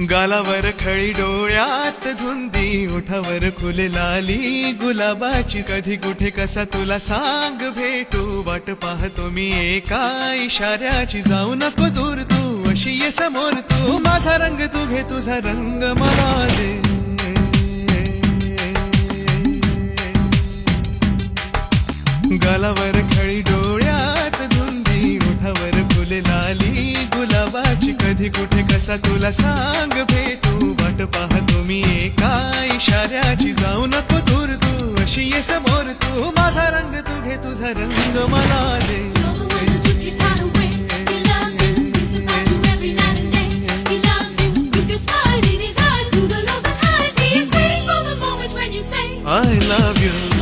गालावर खळी डोळ्यात धुंदी ओठावर लाली गुलाबाची कधी कुठे कसा तुला सांग भेटू वाट पाहतो मी एका इशाऱ्याची जाऊ नको दूर तू अशी ये समोर तू माझा रंग तू घे तुझा रंग मला दे गालावर खळी डोळ्यात धुंदी ओठावर लाली गुलाबाची कधी कुठे कसा तुला सांग भेटू वाट पाहतो मी एका इशाऱ्याची जाऊ नको दूर तू अशी ये समोर तू माझा रंग तू घे तुझा रंग मला दे I love you